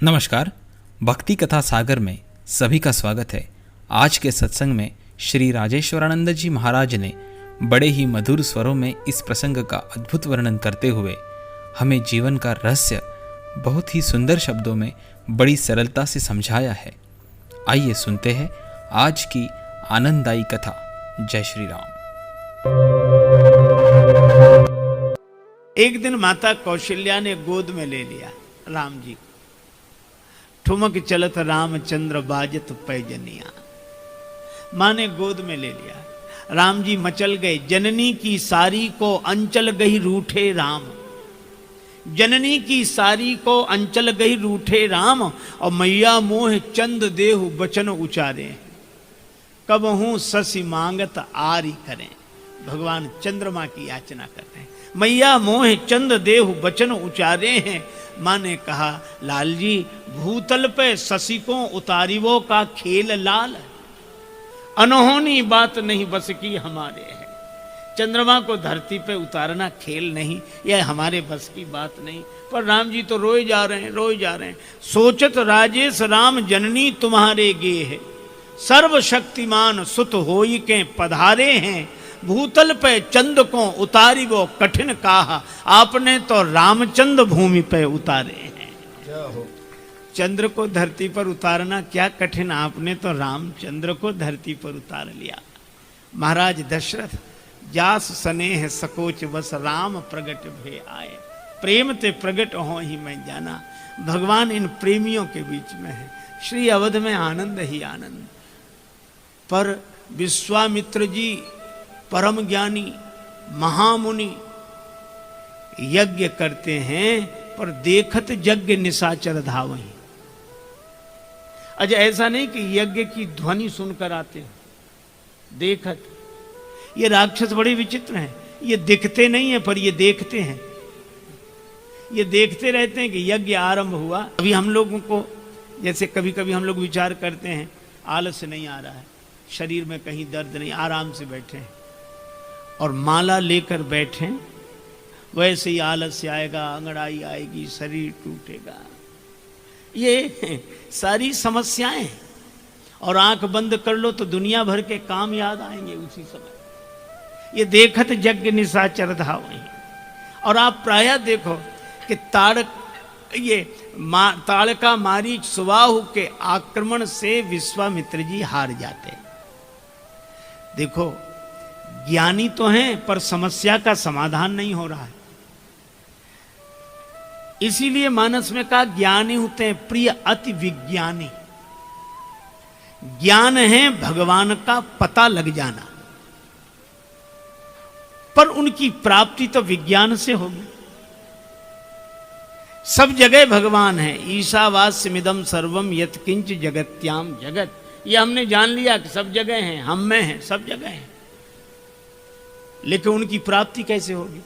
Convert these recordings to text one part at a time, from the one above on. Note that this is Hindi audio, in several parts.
नमस्कार। भक्ति कथा सागर में सभी का स्वागत है। आज के सत्संग में श्री राजेश्वरानंद जी महाराज ने बड़े ही मधुर स्वरों में इस प्रसंग का अद्भुत वर्णन करते हुए हमें जीवन का रहस्य बहुत ही सुंदर शब्दों में बड़ी सरलता से समझाया है। आइए सुनते हैं आज की आनंददायी कथा। जय श्री राम। एक दिन माता कौशल्या ने गोद में ले लिया राम जी। ठुमक चलत रामचंद्र बाजत पैजनिया। माँ ने गोद में ले लिया। राम जी मचल गए। जननी की सारी को अंचल गई रूठे राम। जननी की सारी को अंचल गई रूठे राम। और मैया मोह चंद देहु बचन उचारे। कब हूं ससी मांगत आरी करें। भगवान चंद्रमा की याचना करते हैं। मैया मोह चंद देहु बचन उचारे हैं। माँ ने कहा, लाल जी भूतल पे ससिकों उतारिवो का खेल लाल। अनहोनी बात नहीं बस की हमारे है। चंद्रमा को धरती पे उतारना खेल नहीं, यह हमारे बस की बात नहीं। पर राम जी तो रोए जा रहे हैं, रोए जा रहे हैं। सोचत राजेश राम जननी तुम्हारे गे है। सर्वशक्तिमान सुत होई के पधारे हैं। भूतल पे चंद को उतारी वो कठिन काहा। आपने तो रामचंद्र भूमि पे उतारे हैं। चंद्र को धरती पर उतारना क्या कठिन, आपने तो रामचंद्र को धरती पर उतार लिया। महाराज दशरथ जास स्नेह सकोच बस राम प्रगट भे आए। प्रेम ते प्रगट हो ही मैं जाना। भगवान इन प्रेमियों के बीच में है। श्री अवध में आनंद ही आनंद। पर विश्वामित्र जी परम ज्ञानी महामुनि यज्ञ करते हैं, पर देखत यज्ञ निशाचर धावहीं। अच्छा, ऐसा नहीं कि यज्ञ की ध्वनि सुनकर आते हैं, देखत। ये राक्षस बड़े विचित्र हैं। ये दिखते नहीं है पर ये देखते हैं। ये देखते रहते हैं कि यज्ञ आरंभ हुआ। अभी हम लोगों को जैसे कभी कभी हम लोग विचार करते हैं, आलस नहीं आ रहा है, शरीर में कहीं दर्द नहीं, आराम से बैठे हैं और माला लेकर बैठे, वैसे ही आलस्य आएगा, अंगड़ाई आएगी, शरीर टूटेगा। ये सारी समस्याएं। और आंख बंद कर लो तो दुनिया भर के काम याद आएंगे उसी समय। ये देखत यज्ञ निशाचर धावहीं। और आप प्रायः देखो कि ताड़का मारीच सुबाहु के आक्रमण से विश्वामित्र जी हार जाते। देखो, ज्ञानी तो हैं पर समस्या का समाधान नहीं हो रहा है। इसीलिए मानस में कहा ज्ञानी होते हैं प्रिय अति विज्ञानी। ज्ञान है भगवान का पता लग जाना, पर उनकी प्राप्ति तो विज्ञान से होगी। सब जगह भगवान है। ईशावास्यमिदं सर्वम यत्किंच जगत्याम जगत। ये हमने जान लिया कि सब जगह हैं, हम में हैं, सब जगह हैं। लेकिन उनकी प्राप्ति कैसे होगी?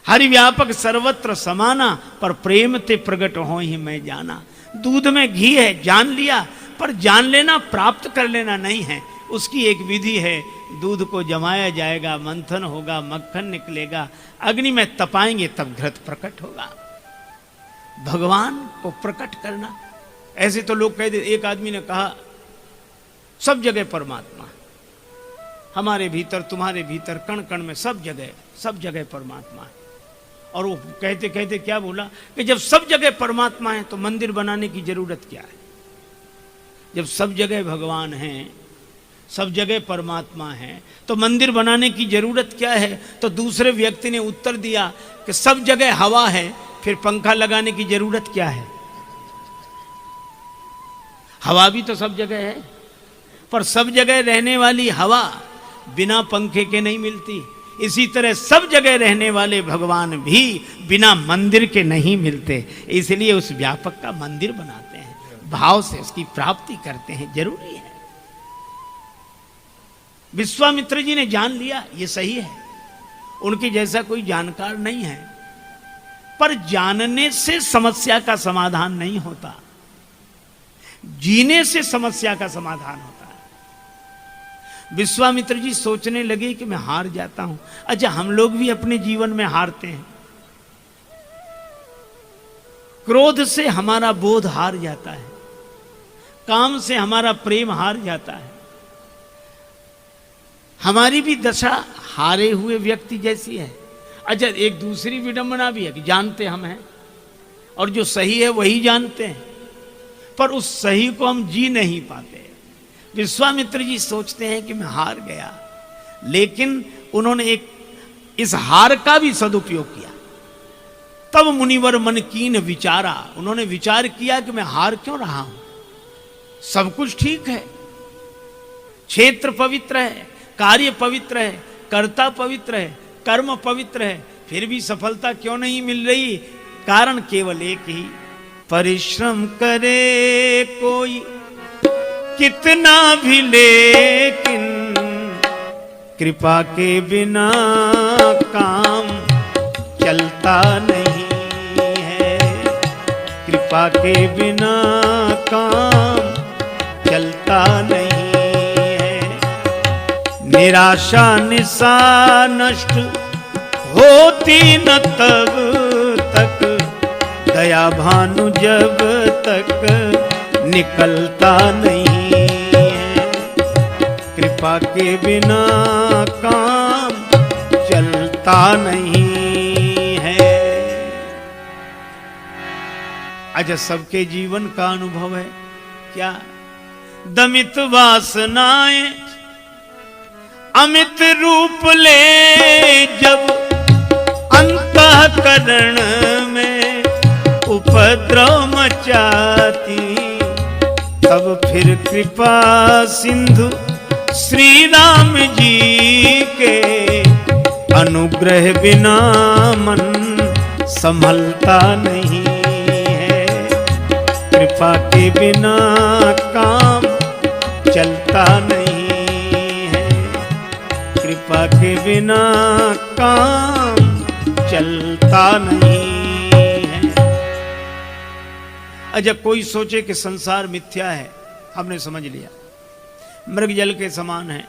हरि व्यापक सर्वत्र समाना, पर प्रेम ते प्रगट हो ही मैं जाना। दूध में घी है, जान लिया, पर जान लेना प्राप्त कर लेना नहीं है। उसकी एक विधि है। दूध को जमाया जाएगा, मंथन होगा, मक्खन निकलेगा, अग्नि में तपाएंगे तब घृत प्रकट होगा। भगवान को प्रकट करना। ऐसे तो लोग कहते, एक आदमी ने कहा सब जगह परमात्मा, हमारे भीतर, तुम्हारे भीतर, कण कण में, सब जगह परमात्मा है। और वो कहते कहते क्या बोला कि जब सब जगह परमात्मा है तो मंदिर बनाने की जरूरत क्या है? जब सब जगह भगवान है, सब जगह परमात्मा है, तो मंदिर बनाने की जरूरत क्या है? तो दूसरे व्यक्ति ने उत्तर दिया कि सब जगह हवा है, फिर पंखा लगाने की जरूरत क्या है? हवा भी तो सब जगह है, पर सब जगह रहने वाली हवा बिना पंखे के नहीं मिलती। इसी तरह सब जगह रहने वाले भगवान भी बिना मंदिर के नहीं मिलते। इसलिए उस व्यापक का मंदिर बनाते हैं, भाव से उसकी प्राप्ति करते हैं, जरूरी है। विश्वामित्र जी ने जान लिया, ये सही है। उनके जैसा कोई जानकार नहीं है। पर जानने से समस्या का समाधान नहीं होता, जीने से समस्या का समाधान होता है। विश्वामित्र जी सोचने लगे कि मैं हार जाता हूं। अच्छा, हम लोग भी अपने जीवन में हारते हैं। क्रोध से हमारा बोध हार जाता है, काम से हमारा प्रेम हार जाता है। हमारी भी दशा हारे हुए व्यक्ति जैसी है। अच्छा, एक दूसरी विडंबना भी है कि जानते हम हैं और जो सही है वही जानते हैं, पर उस सही को हम जी नहीं पाते। विश्वामित्र जी सोचते हैं कि मैं हार गया, लेकिन उन्होंने इस हार का भी सदुपयोग किया। तब मुनिवर मन कीन विचारा, उन्होंने विचार किया कि मैं हार क्यों रहा हूं, सब कुछ ठीक है, क्षेत्र पवित्र है, कार्य पवित्र है, कर्ता पवित्र है, कर्म पवित्र है, फिर भी सफलता क्यों नहीं मिल रही? कारण केवल एक ही, परिश्रम करे कोई कितना भी, लेकिन कृपा के बिना काम चलता नहीं है, कृपा के बिना काम चलता नहीं है। निराशा निशा नष्ट होती न तब तक, दया भानु जब तक निकलता नहीं है, कृपा के बिना काम चलता नहीं है। अच्छा, सबके जीवन का अनुभव है क्या? दमित वासनाएं अमित रूप ले जब अंतःकरण में उपद्रव मचाती, तब फिर कृपा सिंधु श्री राम जी के अनुग्रह बिना मन संभलता नहीं है, कृपा के बिना काम चलता नहीं है, कृपा के बिना काम चलता नहीं है। अच्छा, कोई सोचे कि संसार मिथ्या है, हमने समझ लिया, मृग जल के समान है,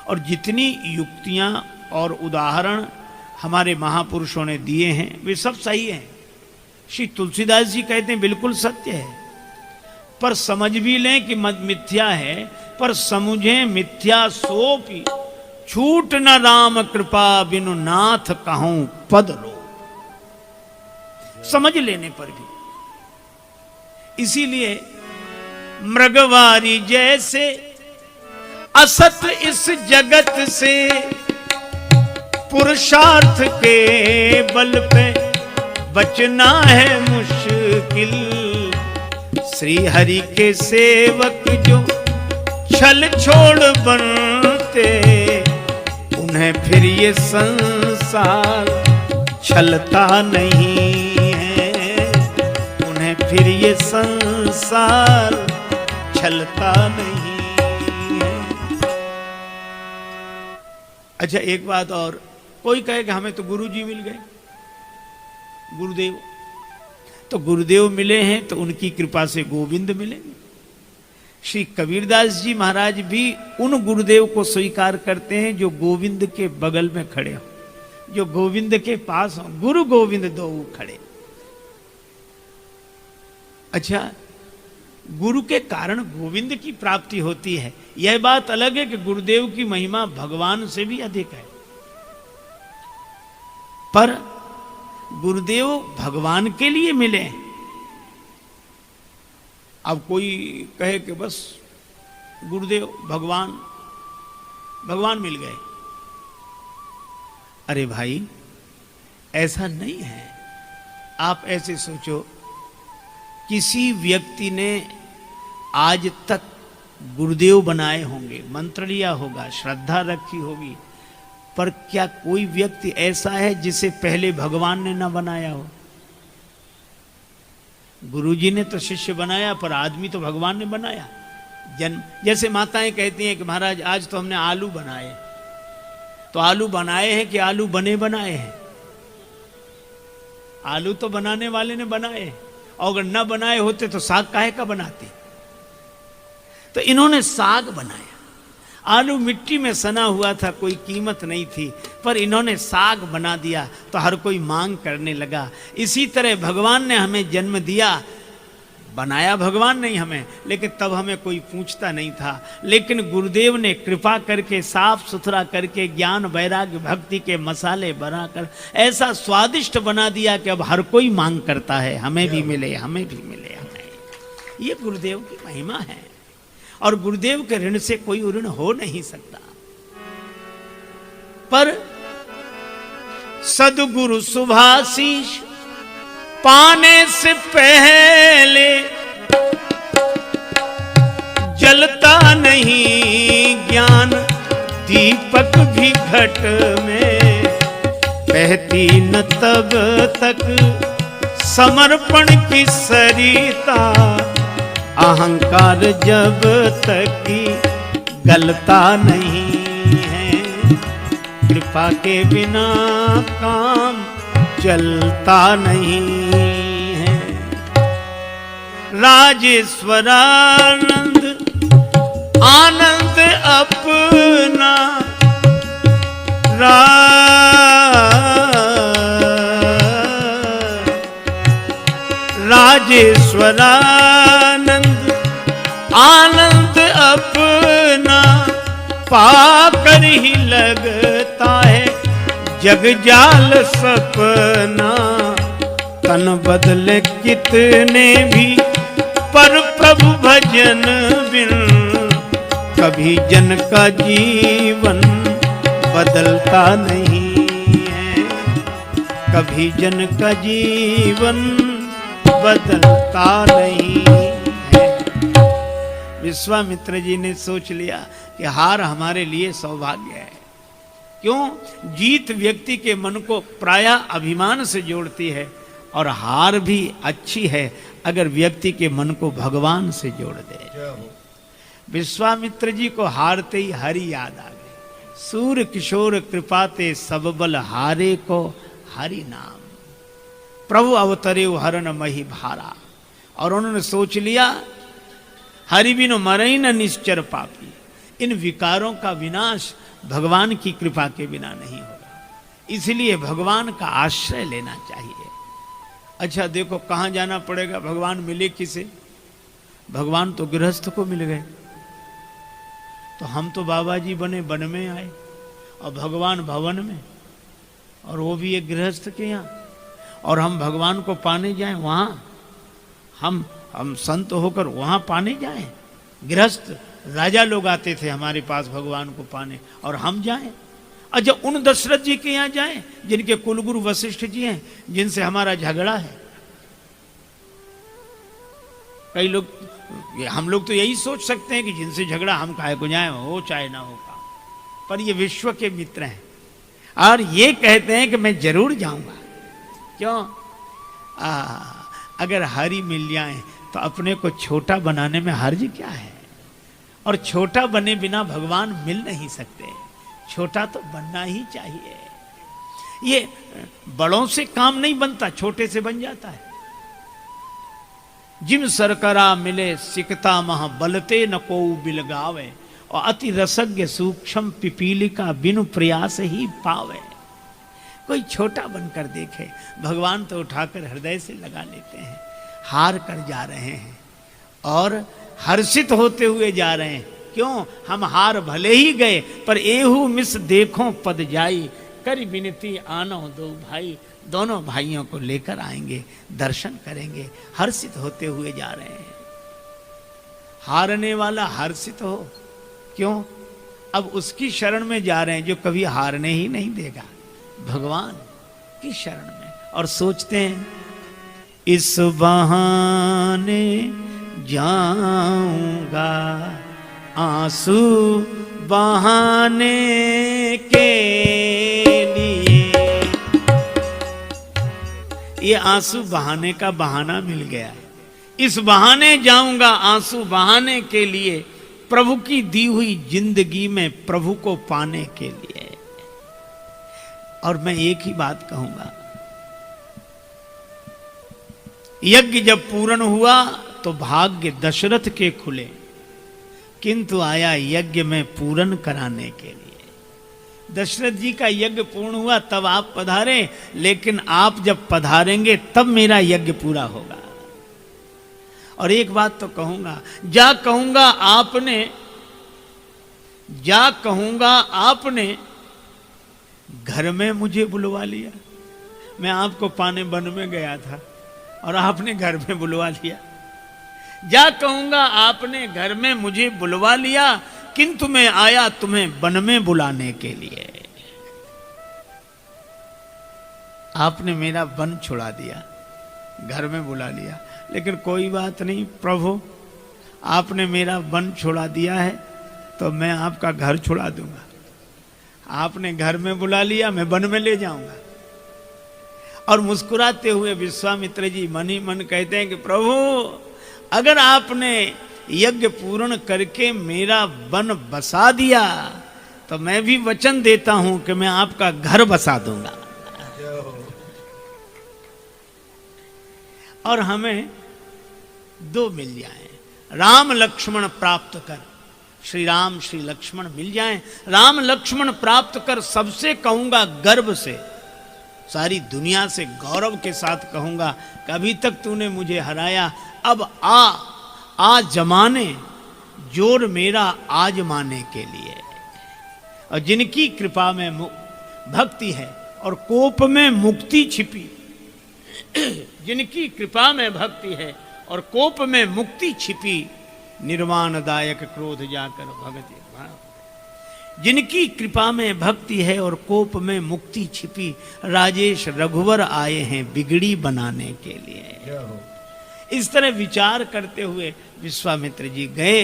और जितनी युक्तियां और उदाहरण हमारे महापुरुषों ने दिए हैं वे सब सही हैं। श्री तुलसीदास जी कहते हैं बिल्कुल सत्य है, पर समझ भी लें कि मिथ्या है, पर समझें मिथ्या सोपी छूट न राम कृपा बिनु नाथ कहूं पद लो। समझ लेने पर भी, इसीलिए मृगवारी जैसे असत इस जगत से, पुरुषार्थ के बल पे बचना है मुश्किल। श्री हरि के सेवक जो छल छोड़ बनते, उन्हें फिर ये संसार छलता नहीं है, उन्हें फिर ये संसार छलता नहीं है। अच्छा, एक बात और, कोई कहे कि हमें तो गुरु जी मिल गए, गुरुदेव, तो गुरुदेव मिले हैं तो उनकी कृपा से गोविंद मिलेंगे। श्री कबीरदास जी महाराज भी उन गुरुदेव को स्वीकार करते हैं जो गोविंद के बगल में खड़े हो, जो गोविंद के पास हो, गुरु गोविंद दो खड़े। अच्छा, गुरु के कारण गोविंद की प्राप्ति होती है, यह बात अलग है कि गुरुदेव की महिमा भगवान से भी अधिक है, पर गुरुदेव भगवान के लिए मिले। अब कोई कहे कि बस गुरुदेव भगवान मिल गए, अरे भाई ऐसा नहीं है। आप ऐसे सोचो, किसी व्यक्ति ने आज तक गुरुदेव बनाए होंगे, मंत्र लिया होगा, श्रद्धा रखी होगी, पर क्या कोई व्यक्ति ऐसा है जिसे पहले भगवान ने ना बनाया हो? गुरुजी ने तो शिष्य बनाया, पर आदमी तो भगवान ने बनाया। जन्म, जैसे माताएं कहती हैं कि महाराज आज तो हमने आलू बनाए, तो आलू बनाए हैं कि आलू बने बनाए हैं? आलू तो बनाने वाले ने बनाए, और अगर न बनाए होते तो साग काहे का बनाते? तो इन्होंने साग बनाया। आलू मिट्टी में सना हुआ था, कोई कीमत नहीं थी, पर इन्होंने साग बना दिया तो हर कोई मांग करने लगा। इसी तरह भगवान ने हमें जन्म दिया, बनाया भगवान नहीं हमें, लेकिन तब हमें कोई पूछता नहीं था। लेकिन गुरुदेव ने कृपा करके साफ सुथरा करके ज्ञान वैराग्य भक्ति के मसाले बनाकर ऐसा स्वादिष्ट बना दिया कि अब हर कोई मांग करता है, हमें भी मिले, हमें भी मिले, हमें। ये गुरुदेव की महिमा है, और गुरुदेव के ऋण से कोई ऋण हो नहीं सकता। पर सदगुरु शुभाशीष पाने से पहले जलता नहीं ज्ञान दीपक भी घट में, बहती न तब तक समर्पण की सरिता, अहंकार जब तक गलता नहीं है, कृपा के बिना काम चलता नहीं है। राजेश्वरानंद आनंद अपना राजेश्वरानंद आनंद अपना पाकर ही लगता है जग जाल सपना। तन बदले कितने भी पर प्रभु भजन बिन, कभी जन का जीवन बदलता नहीं है, कभी जन का जीवन बदलता नहीं है। विश्वामित्र जी ने सोच लिया कि हार हमारे लिए सौभाग्य है। क्यों? जीत व्यक्ति के मन को प्रायः अभिमान से जोड़ती है, और हार भी अच्छी है अगर व्यक्ति के मन को भगवान से जोड़ दे। विश्वामित्र जी को हारते ही हरि याद आ गए। सूर्य किशोर कृपाते सब बल हारे को हरि नाम, प्रभु अवतरे हरन मही भारा। और उन्होंने सोच लिया हरि बिनु मरई न निश्चर पापी, इन विकारों का विनाश भगवान की कृपा के बिना नहीं होगा, इसलिए भगवान का आश्रय लेना चाहिए। अच्छा देखो कहाँ जाना पड़ेगा, भगवान मिले किसे? भगवान तो गृहस्थ को मिल गए। तो हम तो बाबा जी बने वन में आए, और भगवान भवन में, और वो भी एक गृहस्थ के यहाँ। और हम भगवान को पाने जाएं वहाँ, हम संत होकर वहाँ पाने जाएं? गृहस्थ राजा लोग आते थे हमारे पास भगवान को पाने, और हम जाएं? अच्छा उन दशरथ जी के यहाँ जाएं जिनके कुलगुरु वशिष्ठ जी हैं, जिनसे हमारा झगड़ा है। कई लोग, हम लोग तो यही सोच सकते हैं कि जिनसे झगड़ा हम काहे को जाएं, हो चाहे ना हो का। पर ये विश्व के मित्र हैं, और ये कहते हैं कि मैं जरूर जाऊंगा। क्यों? अगर हरि मिल जाए तो अपने को छोटा बनाने में हर्ज क्या है? और छोटा बने बिना भगवान मिल नहीं सकते, छोटा तो बनना ही चाहिए। ये बड़ों से काम नहीं बनता, छोटे से बन जाता है। जिम सरकरा मिले सिकता मह बलते न को बिलगावे, और अति रसज्ञ सूक्ष्म पिपीलिका बिनु प्रयास ही पावे। कोई छोटा बनकर देखे, भगवान तो उठाकर हृदय से लगा लेते हैं। हार कर जा रहे हैं और हर्षित होते हुए जा रहे हैं। क्यों? हम हार भले ही गए, पर एहू मिस देखो पद जाई, करी विनती आनो दो भाई। दोनों भाइयों को लेकर आएंगे, दर्शन करेंगे, हर्षित होते हुए जा रहे हैं। हारने वाला हर्षित हो। क्यों? अब उसकी शरण में जा रहे हैं जो कभी हारने ही नहीं देगा, भगवान की शरण में। और सोचते हैं इस बहाने जाऊंगा आंसू बहाने के लिए। ये आंसू बहाने का बहाना मिल गया है। इस बहाने जाऊंगा आंसू बहाने के लिए, प्रभु की दी हुई जिंदगी में प्रभु को पाने के लिए। और मैं एक ही बात कहूंगा, यज्ञ जब पूर्ण हुआ तो भाग्य दशरथ के खुले। किंतु आया यज्ञ में पूर्ण कराने के लिए। दशरथ जी का यज्ञ पूर्ण हुआ तब आप पधारे, लेकिन आप जब पधारेंगे तब मेरा यज्ञ पूरा होगा। और एक बात तो कहूंगा, जा कहूंगा आपने घर में मुझे बुलवा लिया। मैं आपको पाने वन में गया था और आपने घर में बुलवा लिया। जा कहूंगा आपने घर में मुझे बुलवा लिया, किंतु मैं आया तुम्हें वन में बुलाने के लिए। आपने मेरा वन छुड़ा दिया, घर में बुला लिया, लेकिन कोई बात नहीं प्रभु, आपने मेरा वन छुड़ा दिया है तो मैं आपका घर छुड़ा दूंगा। आपने घर में बुला लिया, मैं वन में ले जाऊंगा। और मुस्कुराते हुए विश्वामित्र जी मन ही मन कहते हैं कि प्रभु, अगर आपने यज्ञ पूर्ण करके मेरा वन बसा दिया तो मैं भी वचन देता हूं कि मैं आपका घर बसा दूंगा। और हमें दो मिल जाएं, राम लक्ष्मण प्राप्त कर। श्री राम श्री लक्ष्मण मिल जाएं, राम लक्ष्मण प्राप्त कर। सबसे कहूंगा गर्व से, सारी दुनिया से गौरव के साथ कहूंगा कि अभी तक तूने मुझे हराया, अब आ जमाने जोर मेरा आजमाने के लिए। और जिनकी कृपा में भक्ति है और कोप में मुक्ति छिपी, जिनकी कृपा में भक्ति है और कोप में मुक्ति छिपी, निर्वाणदायक क्रोध जाकर भगति। जिनकी कृपा में भक्ति है और कोप में मुक्ति छिपी, राजेश रघुवर आए हैं बिगड़ी बनाने के लिए। इस तरह विचार करते हुए विश्वामित्र जी गए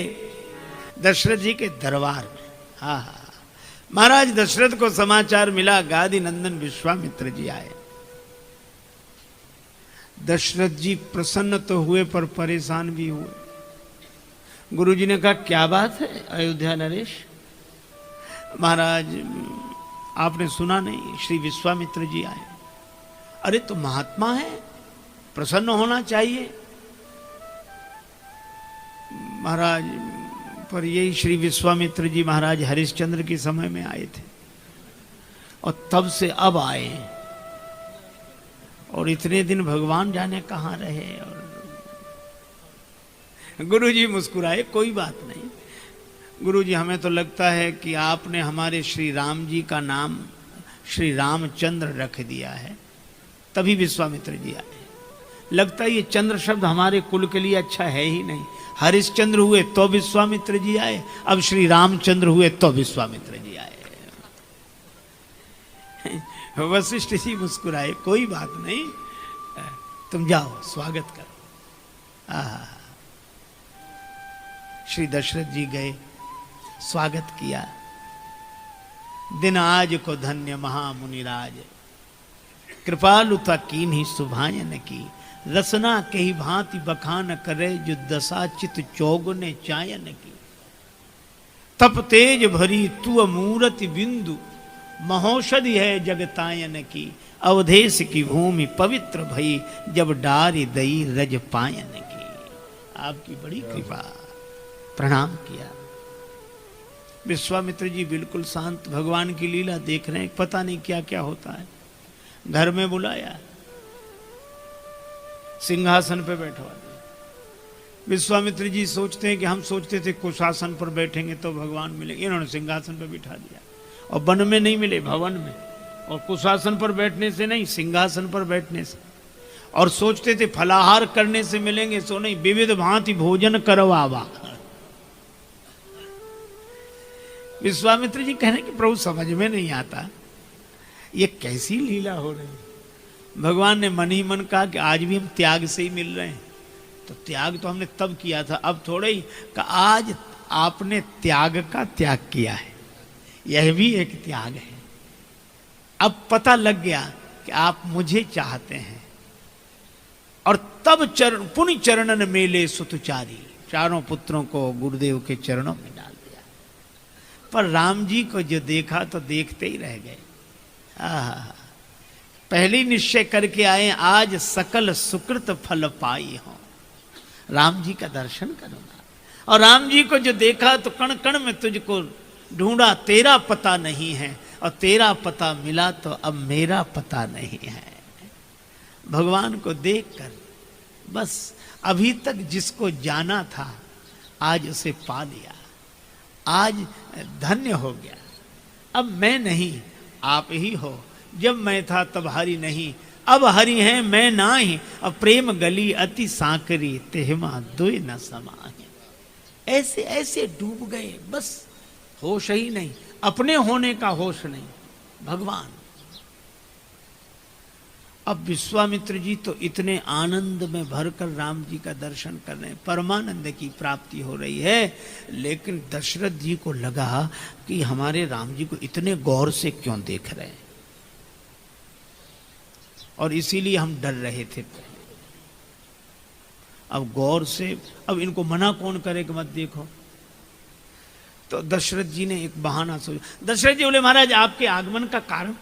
दशरथ जी के दरबार में। हाँ, महाराज दशरथ को समाचार मिला, गादी नंदन विश्वामित्र जी आए। दशरथ जी प्रसन्न तो हुए पर परेशान भी हुए। गुरुजी ने कहा, क्या बात है अयोध्या नरेश? महाराज, आपने सुना नहीं, श्री विश्वामित्र जी आए। अरे तो महात्मा है, प्रसन्न होना चाहिए। महाराज, पर यही श्री विश्वामित्र जी महाराज हरिश्चंद्र के समय में आए थे और तब से अब आए, और इतने दिन भगवान जाने कहाँ रहे। और गुरुजी मुस्कुराए, कोई बात नहीं गुरुजी, हमें तो लगता है कि आपने हमारे श्री राम जी का नाम श्री रामचंद्र रख दिया है, तभी विश्वामित्र जी आए। लगता है ये चंद्र शब्द हमारे कुल के लिए अच्छा है ही नहीं। हरिश्चंद्र हुए तो विश्वामित्र जी आए, अब श्री रामचंद्र हुए तो विश्वामित्र जी आए। वशिष्ठ जी मुस्कुराए, कोई बात नहीं, तुम जाओ स्वागत करो। श्री दशरथ जी गए, स्वागत किया। दिन आज को धन्य महामुनिराज, कृपालुता कीन्ही सुभायन की। रसना कही भांति बखान करे, जो दशा चित चौगुने चायन की। तप तेज भरी तू मूरति बिंदु, महौषधि है जगतायन की। अवधेश की भूमि पवित्र भई, जब डारी दई रज पायन की। आपकी बड़ी कृपा। प्रणाम किया। विश्वामित्र जी बिल्कुल शांत, भगवान की लीला देख रहे हैं, पता नहीं क्या क्या होता है। घर में बुलाया, सिंहासन पे बैठवा दिया। विश्वामित्र जी सोचते हैं कि हम सोचते थे कुशासन पर बैठेंगे तो भगवान मिलेंगे, इन्होंने सिंहासन पर बिठा दिया। और वन में नहीं मिले, भवन में। और कुशासन पर बैठने से नहीं, सिंहासन पर बैठने से। और सोचते थे फलाहार करने से मिलेंगे, सो नहीं, विविध भांति भोजन करवावा। विश्वामित्र जी कह रहे कि प्रभु समझ में नहीं आता, ये कैसी लीला हो रही है। भगवान ने मन ही मन कहा कि आज भी हम त्याग से ही मिल रहे हैं। तो त्याग तो हमने तब किया था, अब थोड़े ही कि आज आपने त्याग का त्याग किया है, यह भी एक त्याग है। अब पता लग गया कि आप मुझे चाहते हैं। और तब पुण्य चरणन मेले सुतुचारी, चारों पुत्रों को गुरुदेव के चरणों में डाल दिया। पर राम जी को जो देखा तो देखते ही रह गए। पहले निश्चय करके आए, आज सकल सुकृत फल पाई हो, राम जी का दर्शन करूंगा। और राम जी को जो देखा तो कण कण में तुझको ढूंढा, तेरा पता नहीं है, और तेरा पता मिला तो अब मेरा पता नहीं है। भगवान को देखकर बस अभी तक जिसको जाना था आज उसे पा लिया, आज धन्य हो गया। अब मैं नहीं आप ही हो, जब मैं था तब हरि नहीं, अब हरि हैं मैं नाही, अब प्रेम गली अति सांकरी तेहमा दुई न समाहि। ऐसे ऐसे डूब गए, बस होश ही नहीं, अपने होने का होश नहीं, भगवान। अब विश्वामित्र जी तो इतने आनंद में भरकर राम जी का दर्शन कर रहे हैं, परमानंद की प्राप्ति हो रही है। लेकिन दशरथ जी को लगा कि हमारे राम जी को इतने गौर से क्यों देख रहे हैं, और इसीलिए हम डर रहे थे पहले। अब गौर से, अब इनको मना कौन करे कि मत देखो। तो दशरथ जी ने एक बहाना सोचा। दशरथ जी बोले, महाराज आपके आगमन का कारण,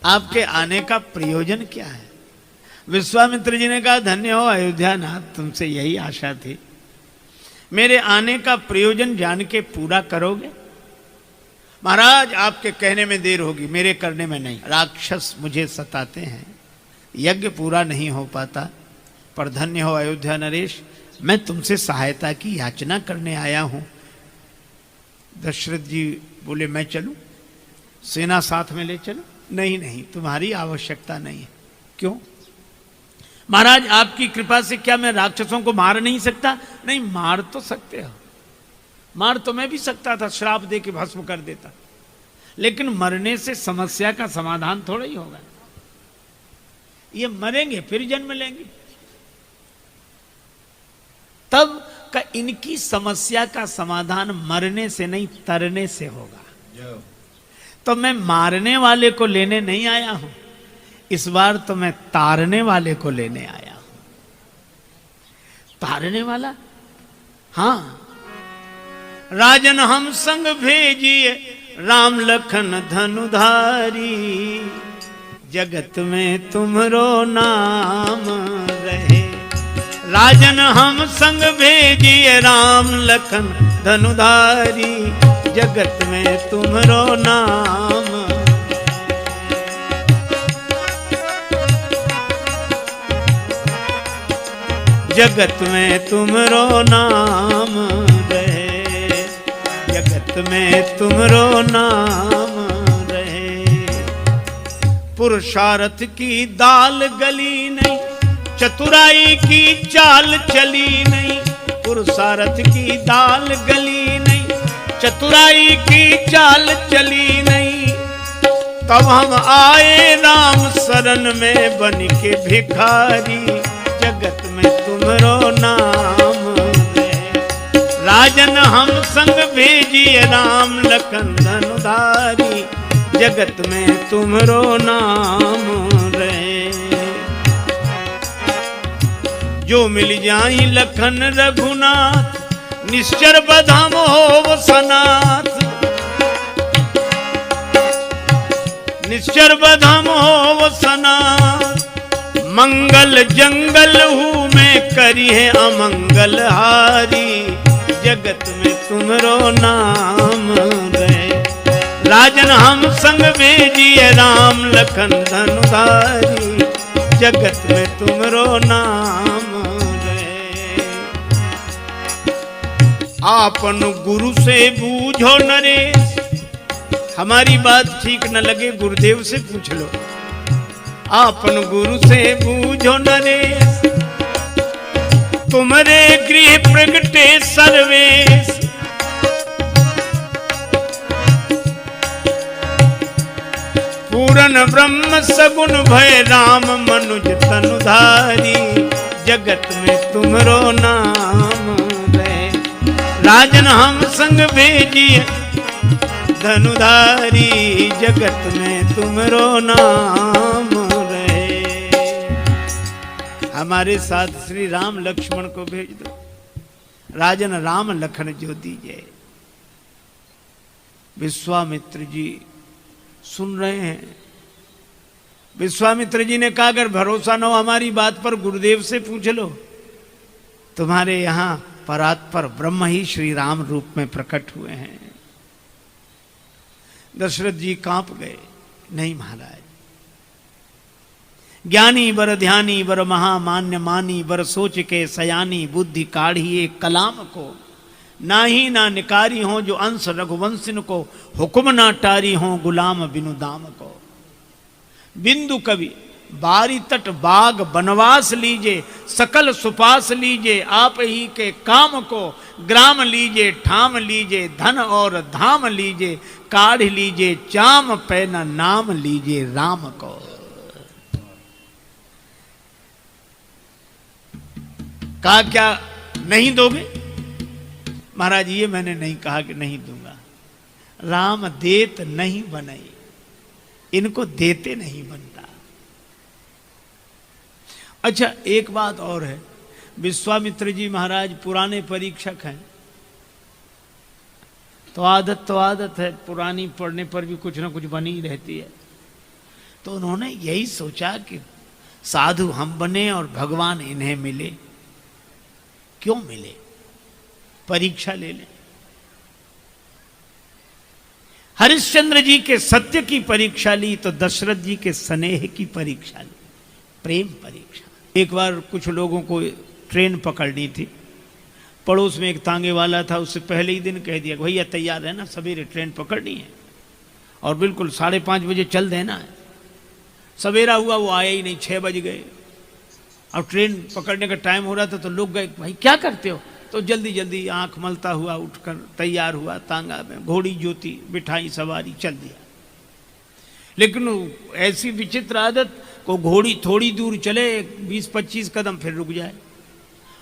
आपके आने का प्रयोजन क्या है? विश्वामित्र जी ने कहा, धन्य हो अयोध्यानाथ, तुमसे यही आशा थी। मेरे आने का प्रयोजन जान के पूरा करोगे? महाराज आपके कहने में देर होगी, मेरे करने में नहीं। राक्षस मुझे सताते हैं, यज्ञ पूरा नहीं हो पाता, पर धन्य हो अयोध्या नरेश, मैं तुमसे सहायता की याचना करने आया हूं। दशरथ जी बोले, मैं चलूं, सेना साथ में ले चलो? नहीं नहीं, तुम्हारी आवश्यकता नहीं है। क्यों? महाराज आपकी कृपा से क्या मैं राक्षसों को मार नहीं सकता? नहीं, मार तो सकते हो, मार तो मैं भी सकता था, श्राप दे के भस्म कर देता, लेकिन मरने से समस्या का समाधान थोड़ा ही होगा। ये मरेंगे फिर जन्म लेंगे, तब का इनकी समस्या का समाधान मरने से नहीं तरने से होगा। तो मैं मारने वाले को लेने नहीं आया हूं, इस बार तो मैं तारने वाले को लेने आया हूं। तारने वाला? हां, राजन हम संग भेजिए राम लखन धनुधारी, जगत में तुमरो नाम रहे। राजन हम संग भेजिए राम लखन धनुधारी, जगत में तुमरो नाम। जगत में तुमरो नाम रहे, जगत में तुमरो नाम रहे। पुरुषार्थ की दाल गली नहीं, चतुराई की चाल चली नहीं। पुरुषार्थ की दाल गली नहीं, चतुराई की चाल चली नहीं। तब हम आए राम शरण में बन के भिखारी, जगत में तुमरो नाम है। राजन हम संग भेजिए राम लखन धनुधारी, जगत में तुमरो नाम रहे। जो मिल जाई लखन रघुनाथ, निश्चर बधाम हो सनाथ। निश्चर बधाम हो सनाथ, मंगल जंगल हूँ मैं करी है अमंगल हारी, जगत में तुमरो नाम रहे। राजन हम संग भेजिए राम लखन धनुधारी, जगत में तुमरो नाम रहे। आपन गुरु से बूझो नरेश, हमारी बात ठीक न लगे गुरुदेव से पूछ लो। आपन गुरु से बूझो नरेश, तुम्हारे गृह प्रगटे सर्वेश। पूरन ब्रह्म सगुन भय राम मनुज तनुधारी, जगत में तुमरो नाम रहे। राजन हम संग भेजिए धनुधारी, जगत में तुमरो नाम रहे। हमारे साथ श्री राम लक्ष्मण को भेज दो, राजन राम लखन जो दीजिए। विश्वामित्र जी सुन रहे हैं। विश्वामित्र जी ने कहा, अगर भरोसा न हो हमारी बात पर गुरुदेव से पूछ लो। तुम्हारे यहाँ परात्पर ब्रह्म ही श्री राम रूप में प्रकट हुए हैं। दशरथ जी कांप गए, नहीं महाराज, ज्ञानी बर ध्यानी बर महामान्य मानी बर सोच के सयानी बुद्धि काढ़ी एक कलाम को, ना ही ना निकारी हो जो अंश रघुवंशिन को, हुक्म ना टारी हो गुलाम बिनु दाम को। बिंदु कवि बारी तट बाग बनवास लीजे, सकल सुपास लीजे आप ही के काम को, ग्राम लीजे ठाम लीजे धन और धाम लीजे, काढ़ लीजे चाम पे न नाम लीजे राम को। कहा क्या नहीं दोगे? महाराज ये मैंने नहीं कहा कि नहीं दूंगा, राम देत नहीं बनई, इनको देते नहीं बनता। अच्छा एक बात और है, विश्वामित्र जी महाराज पुराने परीक्षक हैं, तो आदत है, पुरानी पढ़ने पर भी कुछ ना कुछ बनी रहती है। तो उन्होंने यही सोचा कि साधु हम बने और भगवान इन्हें मिले, क्यों मिले, परीक्षा ले लें। हरिश्चंद्र जी के सत्य की परीक्षा ली तो दशरथ जी के स्नेह की परीक्षा ली, प्रेम परीक्षा। एक बार कुछ लोगों को ट्रेन पकड़नी थी, पड़ोस में एक तांगे वाला था, उससे पहले ही दिन कह दिया भैया तैयार है ना, सवेरे ट्रेन पकड़नी है और बिल्कुल 5:30 बजे चल देना है। सवेरा हुआ, वो आया ही नहीं, 6 बज गए। अब ट्रेन पकड़ने का टाइम हो रहा था तो लोग गए, भाई क्या करते हो? तो जल्दी जल्दी आंख मलता हुआ उठकर तैयार हुआ, तांगा में घोड़ी जोती, बिठाई, सवारी, चल दिया। लेकिन ऐसी विचित्र आदत को घोड़ी थोड़ी दूर चले 20-25 कदम फिर रुक जाए।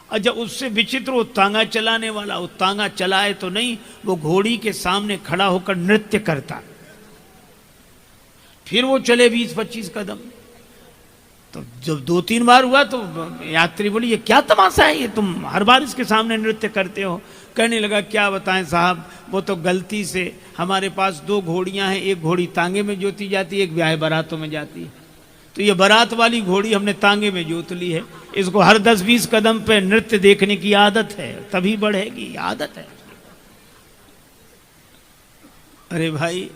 अच्छा उससे विचित्र वो तांगा चलाने वाला, वो तांगा चलाए तो नहीं, वो घोड़ी के सामने खड़ा होकर नृत्य करता, फिर वो चले 20-25 कदम। तो जब 2-3 बार हुआ तो यात्री बोली ये क्या तमाशा है, ये तुम हर बार इसके सामने नृत्य करते हो। कहने लगा क्या बताएं साहब, वो तो गलती से हमारे पास 2 घोड़ियां हैं, एक घोड़ी तांगे में जोती जाती है, एक ब्याह बारातों में जाती है। तो ये बारात वाली घोड़ी हमने तांगे में जोत ली है, इसको हर 10-20 कदम पे नृत्य देखने की आदत है, तभी बढ़ेगी, आदत है। अरे भाई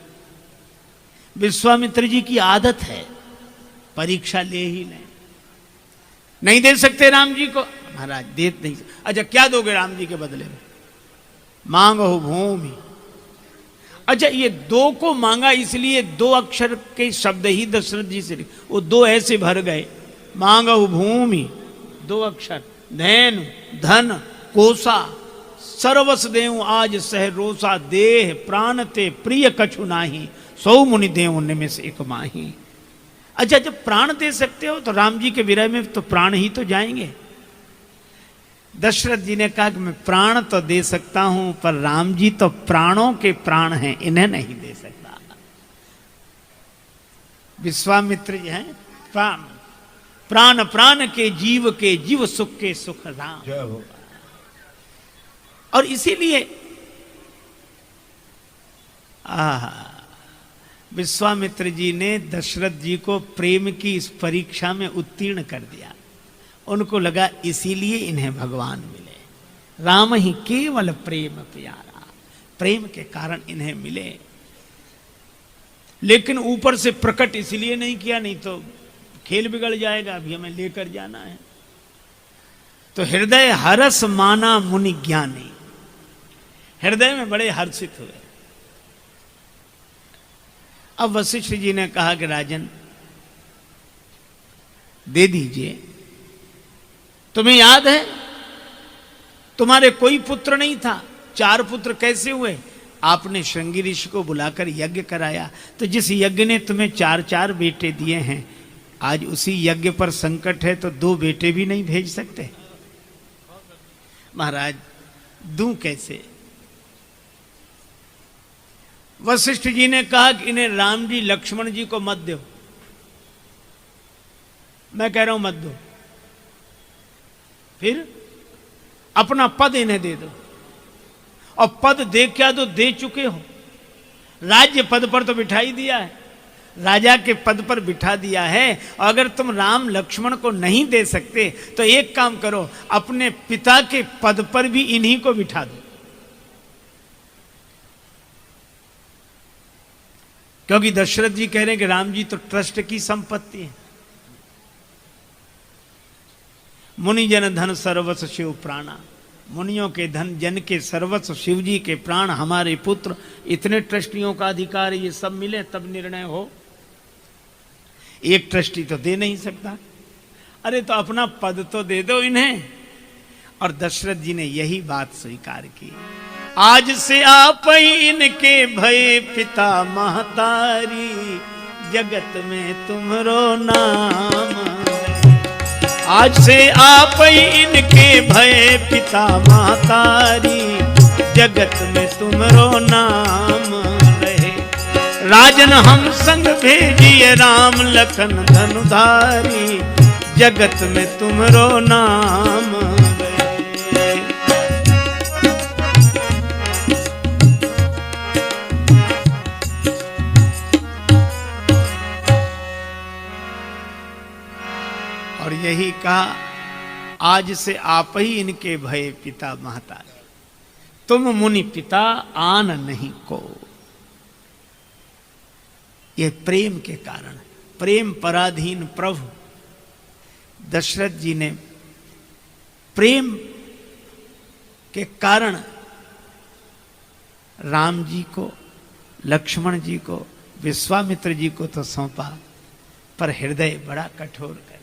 विश्वामित्र जी की आदत है, परीक्षा ले ही लें। नहीं दे सकते राम जी को? महाराज दे नहीं सकते। अच्छा क्या दोगे राम जी के बदले में? मांगो भूमि। अच्छा ये 2 को मांगा इसलिए 2 अक्षर के शब्द ही दशरथ जी से, वो 2 ऐसे भर गए, मांगो भूमि 2 अक्षर, धैन धन कोसा, सर्वस देव आज सह रोसा, देह प्राण ते प्रिय कछु नाही, सौ मुनि देव निमिष एक माही। अच्छा जब प्राण दे सकते हो तो राम जी के विरह में तो प्राण ही तो जाएंगे। दशरथ जी ने कहा कि मैं प्राण तो दे सकता हूं, पर राम जी तो प्राणों के प्राण हैं, इन्हें नहीं दे सकता। विश्वामित्र जी हैं प्राण, प्राण प्राण के जीव सुख के सुख राम। और इसीलिए विश्वामित्र जी ने दशरथ जी को प्रेम की इस परीक्षा में उत्तीर्ण कर दिया। उनको लगा इसीलिए इन्हें भगवान मिले, राम ही केवल प्रेम प्यारा, प्रेम के कारण इन्हें मिले। लेकिन ऊपर से प्रकट इसलिए नहीं किया, नहीं तो खेल बिगड़ जाएगा, अभी हमें लेकर जाना है। तो हृदय हरस माना मुनि ज्ञानी, हृदय में बड़े हर्षित हुए। अब वशिष्ठ जी ने कहा कि राजन दे दीजिए, तुम्हें याद है तुम्हारे कोई पुत्र नहीं था, 4 पुत्र कैसे हुए? आपने श्रृंगी ऋषि को बुलाकर यज्ञ कराया, तो जिस यज्ञ ने तुम्हें 4-4 बेटे दिए हैं, आज उसी यज्ञ पर संकट है तो 2 बेटे भी नहीं भेज सकते? महाराज दूं कैसे? वशिष्ठ जी ने कहा कि इन्हें राम जी लक्ष्मण जी को मत दो, मैं कह रहा हूं मत दो, फिर अपना पद इन्हें दे दो। और पद दे क्या दो, दे चुके हो, राज्य पद पर तो बिठाई दिया है, राजा के पद पर बिठा दिया है, और अगर तुम राम लक्ष्मण को नहीं दे सकते तो एक काम करो, अपने पिता के पद पर भी इन्हीं को बिठा दो। क्योंकि दशरथ जी कह रहे हैं कि राम जी तो ट्रस्ट की संपत्ति है। मुनि जन धन सर्वस्व शिव प्राणा, मुनियों के धन, जन के सर्वस्व, शिव जी के प्राण, हमारे पुत्र, इतने ट्रस्टियों का अधिकार, ये सब मिले तब निर्णय हो। एक ट्रस्टी तो दे नहीं सकता, अरे तो अपना पद तो दे दो इन्हें। और दशरथ जी ने यही बात स्वीकार की, आज से आप ही इनके भय पिता महतारी, जगत में तुमरो नाम। आज से आप ही इनके भय पिता महतारी, जगत में तुमरो नाम रहे। राजन हम संग भेजिए राम लखन धनुधारी, जगत में तुमरो नाम रहे। और यही कहा, आज से आप ही इनके भय पिता महतारी, तुम मुनि पिता आन नहीं को। यह प्रेम के कारण, प्रेम पराधीन प्रभु। दशरथ जी ने प्रेम के कारण राम जी को, लक्ष्मण जी को, विश्वामित्र जी को तो सौंपा, पर हृदय बड़ा कठोर कर